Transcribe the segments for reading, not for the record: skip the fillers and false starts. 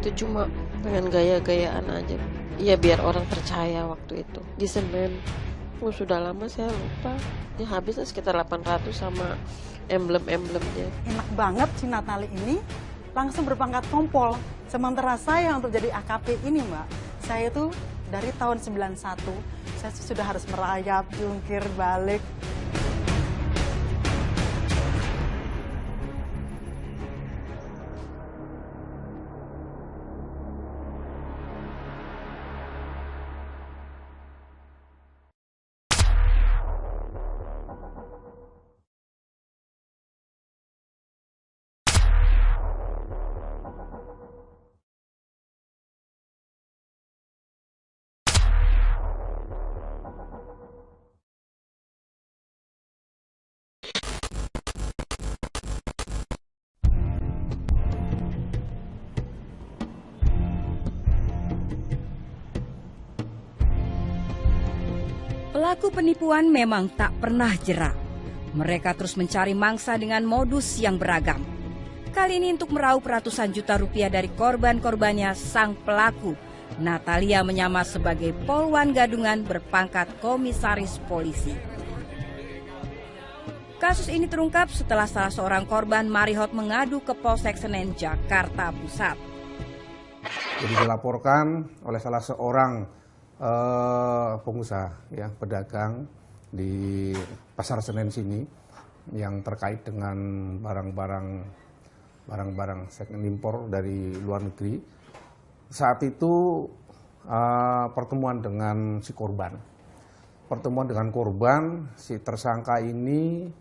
itu cuma dengan gaya-gayaan aja. Ya biar orang percaya waktu itu. Di Senen, sudah lama saya lupa. Ya habisnya sekitar 800 sama emblem-emblemnya. Enak banget si Natali ini langsung berpangkat kompol. Sementara saya untuk jadi AKP ini, Mbak, saya tuh dari tahun 91, saya sudah harus merayap, jungkir balik. Pelaku penipuan memang tak pernah jera. Mereka terus mencari mangsa dengan modus yang beragam. Kali ini untuk meraup ratusan juta rupiah dari korban-korbannya, sang pelaku, Natalia, menyamar sebagai Polwan Gadungan berpangkat komisaris polisi. Kasus ini terungkap setelah salah seorang korban Marihot mengadu ke Polsek Senen, Jakarta Pusat. Jadi dilaporkan oleh salah seorang pengusaha, ya, pedagang di Pasar Senen sini yang terkait dengan barang-barang second impor dari luar negeri. Saat itu pertemuan dengan si korban. Pertemuan dengan korban, si tersangka ini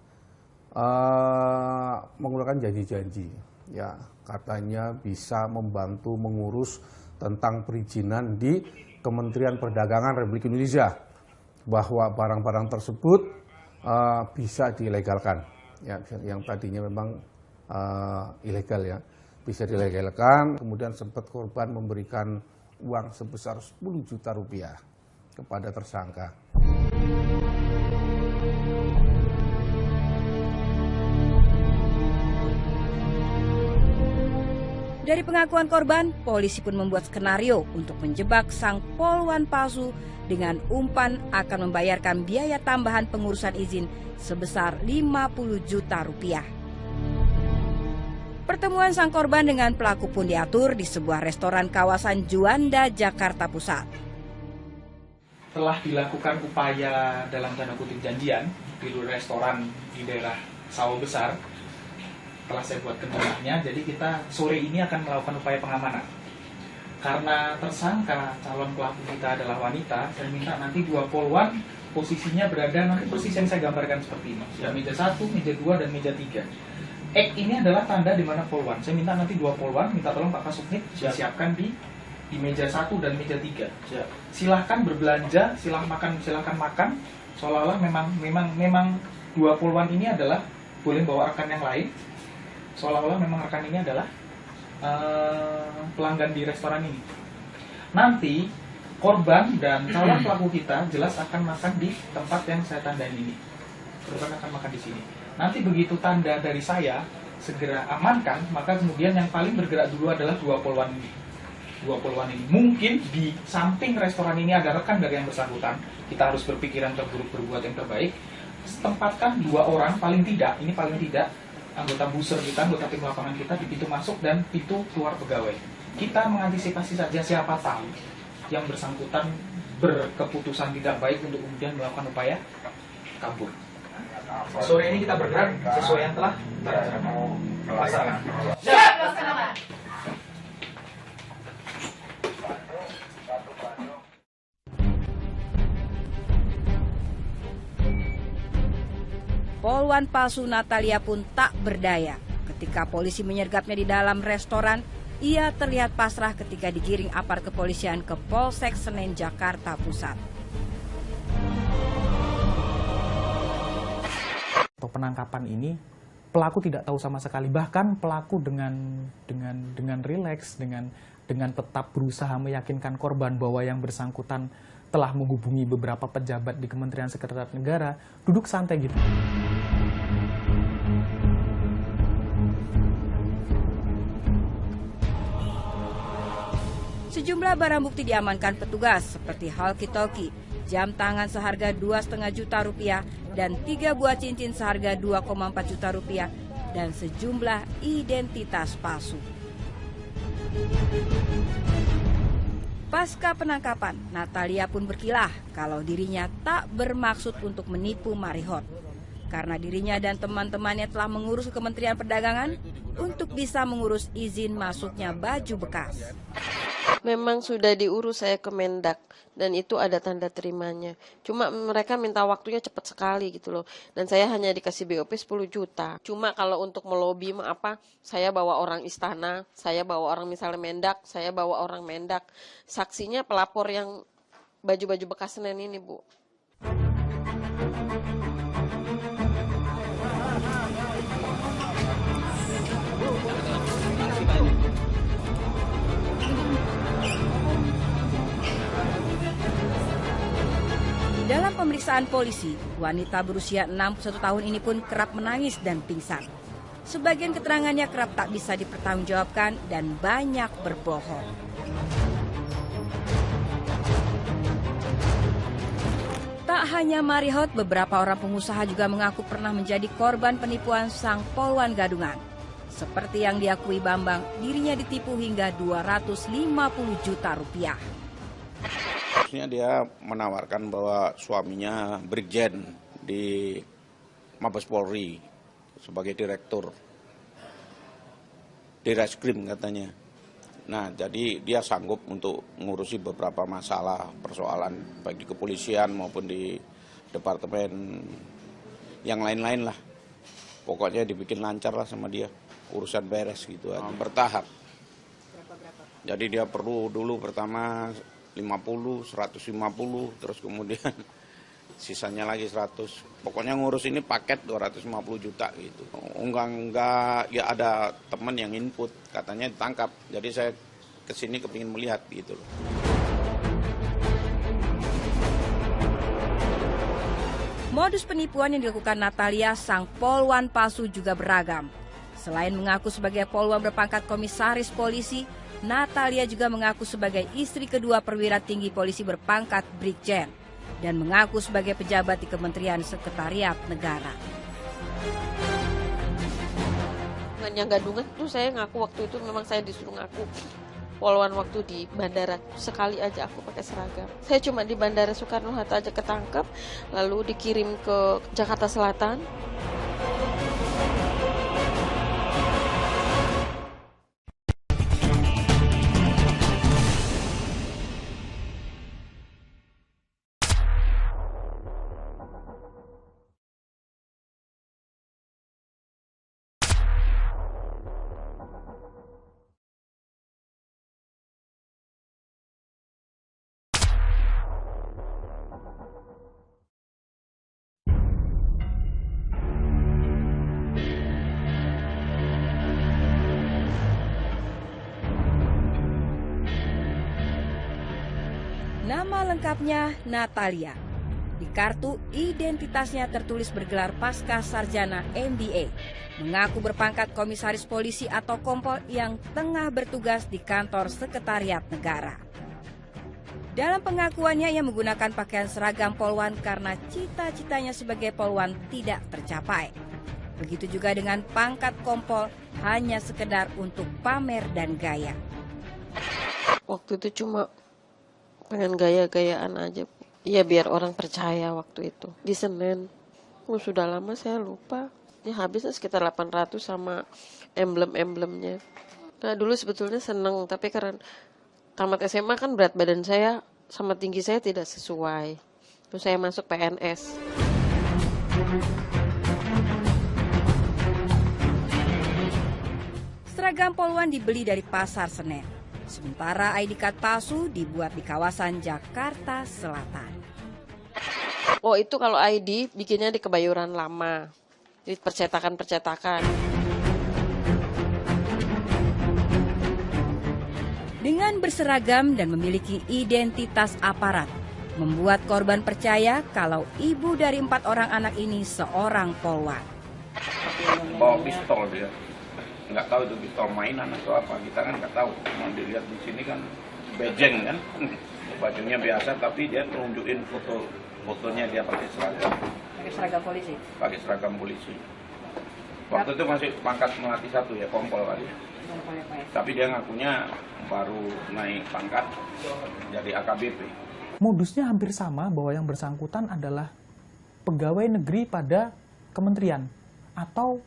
menggunakan janji-janji, ya, katanya bisa membantu mengurus tentang perizinan di Kementerian Perdagangan Republik Indonesia, bahwa barang-barang tersebut bisa dilegalkan, ya, yang tadinya memang ilegal, ya, bisa dilegalkan. Kemudian sempat korban memberikan uang sebesar 10 juta rupiah kepada tersangka. Dari pengakuan korban, polisi pun membuat skenario untuk menjebak sang polwan palsu dengan umpan akan membayarkan biaya tambahan pengurusan izin sebesar 50 juta rupiah. Pertemuan sang korban dengan pelaku pun diatur di sebuah restoran kawasan Juanda, Jakarta Pusat. Telah dilakukan upaya dalam tanda kutip janjian di restoran di daerah Sawah Besar. Telah saya buat kendalanya, jadi kita sore ini akan melakukan upaya pengamanan. Karena tersangka calon pelaku kita adalah wanita, saya minta nanti 2 polwan posisinya berada nanti persis yang saya gambarkan seperti ini. Ya, meja 1, meja 2, dan meja 3. X ini adalah tanda di mana polwan. Saya minta nanti 2 polwan, minta tolong Pak Kasubnit disiapkan di meja 1 dan meja 3. Silahkan berbelanja, silahkan makan. Seolah-olah memang 2 polwan ini adalah boleh bawa rekan yang lain. Seolah-olah memang rekan ini adalah pelanggan di restoran ini. Nanti korban dan calon pelaku kita jelas akan makan di tempat yang saya tandain ini. Korban akan makan di sini. Nanti begitu tanda dari saya segera amankan, maka kemudian yang paling bergerak dulu adalah 2 polwan ini. 2 polwan ini. Mungkin di samping restoran ini ada rekan dari yang bersangkutan. Kita harus berpikiran terburuk, berbuat yang terbaik. Tempatkan 2 orang paling tidak, ini paling tidak, anggota buser kita, anggota tim lapangan kita di pintu masuk dan pintu keluar pegawai. Kita mengantisipasi saja, siapa tahu yang bersangkutan berkeputusan tidak baik untuk kemudian melakukan upaya kabur. Sore ini kita bergerak sesuai yang telah dilaksanakan. Siap, laksanakan. Polwan palsu Natalia pun tak berdaya. Ketika polisi menyergapnya di dalam restoran, ia terlihat pasrah ketika digiring aparat kepolisian ke Polsek Senen, Jakarta Pusat. Penangkapan ini pelaku tidak tahu sama sekali, bahkan pelaku dengan rileks, dengan tetap berusaha meyakinkan korban bahwa yang bersangkutan telah menghubungi beberapa pejabat di Kementerian Sekretariat Negara, duduk santai gitu. Sejumlah barang bukti diamankan petugas seperti walkie-talkie, jam tangan seharga 2,5 juta rupiah, dan 3 buah cincin seharga 2,4 juta rupiah, dan sejumlah identitas palsu. Pasca penangkapan, Natalia pun berkilah kalau dirinya tak bermaksud untuk menipu Marihot. Karena dirinya dan teman-temannya telah mengurus ke Kementerian Perdagangan untuk bisa mengurus izin masuknya baju bekas. Memang sudah diurus saya ke Mendak dan itu ada tanda terimanya. Cuma mereka minta waktunya cepat sekali gitu loh. Dan saya hanya dikasih BOP 10 juta. Cuma kalau untuk melobi saya bawa orang istana, saya bawa orang misalnya Mendak, saya bawa orang Mendak. Saksinya pelapor yang baju-baju bekas Senin ini, Bu. Dalam pemeriksaan polisi, wanita berusia 61 tahun ini pun kerap menangis dan pingsan. Sebagian keterangannya kerap tak bisa dipertanggungjawabkan dan banyak berbohong. Tak hanya Marihot, beberapa orang pengusaha juga mengaku pernah menjadi korban penipuan sang polwan gadungan. Seperti yang diakui Bambang, dirinya ditipu hingga 250 juta rupiah. Dia menawarkan bahwa suaminya Brigjen di Mabes Polri sebagai direktur di Reskrim katanya. Nah, jadi dia sanggup untuk mengurusi beberapa masalah persoalan baik di kepolisian maupun di departemen yang lain-lain lah. Pokoknya dibikin lancar lah sama dia, urusan beres gitu aja. Bertahap. Jadi dia perlu dulu pertama 50, 150, terus kemudian sisanya lagi 100. Pokoknya ngurus ini paket 250 juta gitu. Enggak, ya ada teman yang input, katanya ditangkap. Jadi saya kesini kepingin melihat gitu loh. Modus penipuan yang dilakukan Natalia sang polwan palsu juga beragam. Selain mengaku sebagai polwan berpangkat komisaris polisi, Natalia juga mengaku sebagai istri kedua perwira tinggi polisi berpangkat Brigjen dan mengaku sebagai pejabat di Kementerian Sekretariat Negara. Yang gadungan tuh saya ngaku waktu itu memang saya disuruh ngaku polwan waktu di bandara. Sekali aja aku pakai seragam. Saya cuma di Bandara Soekarno-Hatta aja ketangkep, lalu dikirim ke Jakarta Selatan. Nama lengkapnya Natalia. Di kartu identitasnya tertulis bergelar pasca sarjana MBA. Mengaku berpangkat komisaris polisi atau kompol yang tengah bertugas di kantor Sekretariat Negara. Dalam pengakuannya ia menggunakan pakaian seragam polwan karena cita-citanya sebagai polwan tidak tercapai. Begitu juga dengan pangkat kompol hanya sekedar untuk pamer dan gaya. Waktu itu cuma pengen gaya-gayaan aja. Iya biar orang percaya waktu itu. Di Senin. Sudah lama saya lupa. Ya habisnya sekitar 800 sama emblem-emblemnya. Nah dulu sebetulnya seneng. Tapi karena tamat SMA kan berat badan saya sama tinggi saya tidak sesuai. Terus saya masuk PNS. Seragam polwan dibeli dari Pasar Senen. Sementara ID card palsu dibuat di kawasan Jakarta Selatan. Oh itu kalau ID bikinnya di Kebayoran Lama. Di percetakan-percetakan. Dengan berseragam dan memiliki identitas aparat, membuat korban percaya kalau ibu dari 4 orang anak ini seorang polwan. Bawa pistol dia. Nggak tahu itu pistol mainan atau apa, kita kan nggak tahu. Mau dilihat di sini kan bejeng kan, bajunya biasa tapi dia tunjukin fotonya dia pakai seragam. Pakai seragam polisi? Pakai seragam polisi. Waktu itu masih pangkat melati 1 ya, kompol kali. Tapi dia ngakunya baru naik pangkat jadi AKBP. Modusnya hampir sama, bahwa yang bersangkutan adalah pegawai negeri pada kementerian atau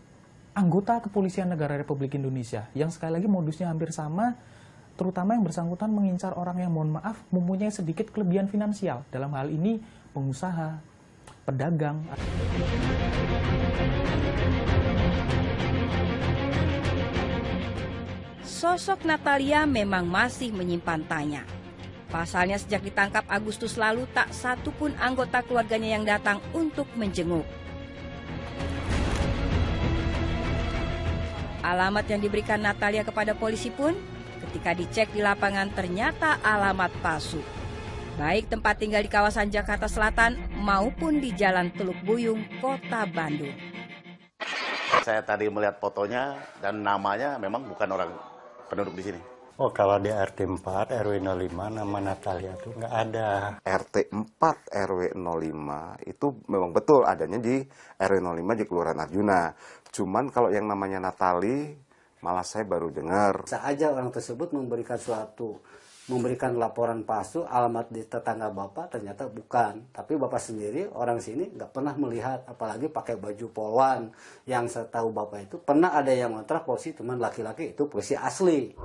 anggota Kepolisian Negara Republik Indonesia, yang sekali lagi modusnya hampir sama, terutama yang bersangkutan mengincar orang yang, mohon maaf, mempunyai sedikit kelebihan finansial, dalam hal ini pengusaha, pedagang. Sosok Natalia memang masih menyimpan tanya. Pasalnya sejak ditangkap Agustus lalu, tak satu pun anggota keluarganya yang datang untuk menjenguk. Alamat yang diberikan Natalia kepada polisi pun ketika dicek di lapangan ternyata alamat palsu. Baik tempat tinggal di kawasan Jakarta Selatan maupun di Jalan Teluk Buyung, Kota Bandung. Saya tadi melihat fotonya dan namanya memang bukan orang penduduk di sini. Oh, kalau di RT 4 RW 05 nama Natalia itu nggak ada. RT 4 RW 05 itu memang betul adanya di RW 05 di Kelurahan Arjuna. Cuman kalau yang namanya Natali malah saya baru dengar. Bisa aja orang tersebut memberikan laporan palsu, alamat di tetangga Bapak ternyata bukan. Tapi Bapak sendiri orang sini nggak pernah melihat, apalagi pakai baju polwan. Yang setahu Bapak itu pernah ada yang ngontrak polisi, teman laki-laki itu polisi asli.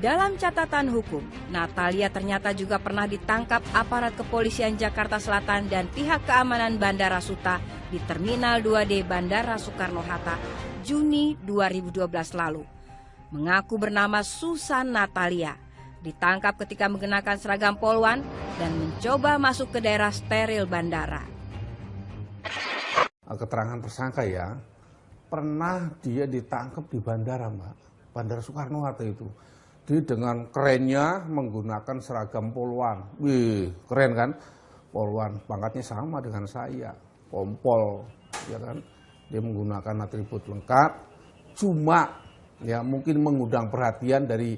Dalam catatan hukum, Natalia ternyata juga pernah ditangkap aparat kepolisian Jakarta Selatan dan pihak keamanan Bandara Suta di Terminal 2D Bandara Soekarno-Hatta Juni 2012 lalu. Mengaku bernama Susan Natalia, ditangkap ketika mengenakan seragam polwan dan mencoba masuk ke daerah steril bandara. Keterangan tersangka ya, pernah dia ditangkap di bandara, Mbak. Bandara Soekarno-Hatta itu. Dia dengan kerennya menggunakan seragam polwan. Wih, keren kan? Polwan, pangkatnya sama dengan saya. Kompol, ya kan? Dia menggunakan atribut lengkap. Cuma, ya mungkin mengundang perhatian dari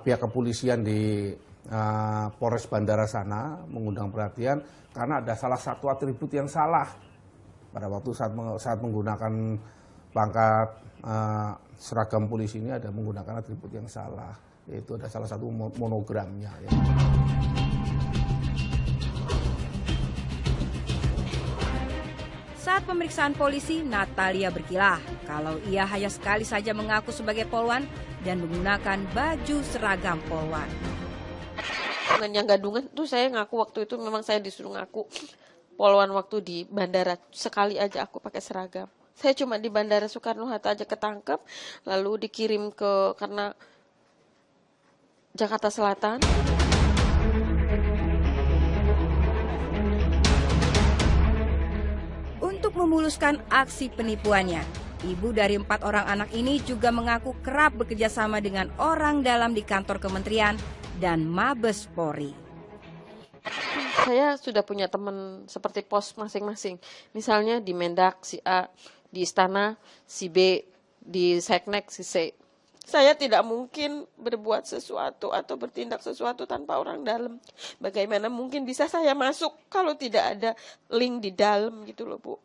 pihak kepolisian di Polres Bandara sana. Mengundang perhatian karena ada salah satu atribut yang salah. Pada waktu saat menggunakan pangkat seragam polisi ini ada menggunakan atribut yang salah, yaitu ada salah satu monogramnya. Ya. Saat pemeriksaan polisi, Natalia berkilah kalau ia hanya sekali saja mengaku sebagai polwan dan menggunakan baju seragam polwan. Yang gadungan tuh saya ngaku waktu itu memang saya disuruh ngaku polwan waktu di bandara. Sekali aja aku pakai seragam. Saya cuma di Bandara Soekarno-Hatta aja ketangkep, lalu dikirim ke karena Jakarta Selatan. Untuk memuluskan aksi penipuannya, ibu dari 4 orang anak ini juga mengaku kerap bekerjasama dengan orang dalam di kantor kementerian dan Mabes Polri. Saya sudah punya teman seperti pos masing-masing. Misalnya di Mendak si A, di Istana si B, di Seknek si C. Saya tidak mungkin berbuat sesuatu atau bertindak sesuatu tanpa orang dalam. Bagaimana mungkin bisa saya masuk kalau tidak ada link di dalam gitu loh, Bu.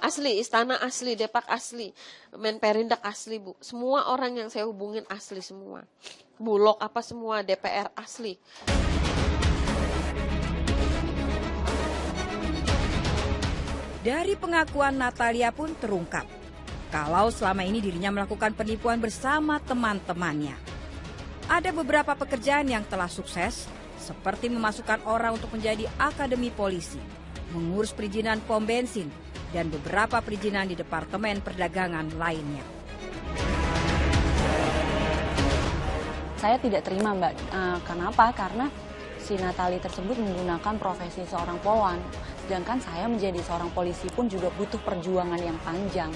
Asli, Istana asli, Depak asli, Menperindak asli, Bu. Semua orang yang saya hubungin asli semua. Bulog apa semua, DPR asli. Dari pengakuan Natalia pun terungkap kalau selama ini dirinya melakukan penipuan bersama teman-temannya. Ada beberapa pekerjaan yang telah sukses, seperti memasukkan orang untuk menjadi akademi polisi, mengurus perizinan pom bensin, dan beberapa perizinan di Departemen Perdagangan lainnya. Saya tidak terima, Mbak. Kenapa? Karena si Natalia tersebut menggunakan profesi seorang polwan. Sedangkan saya menjadi seorang polisi pun juga butuh perjuangan yang panjang.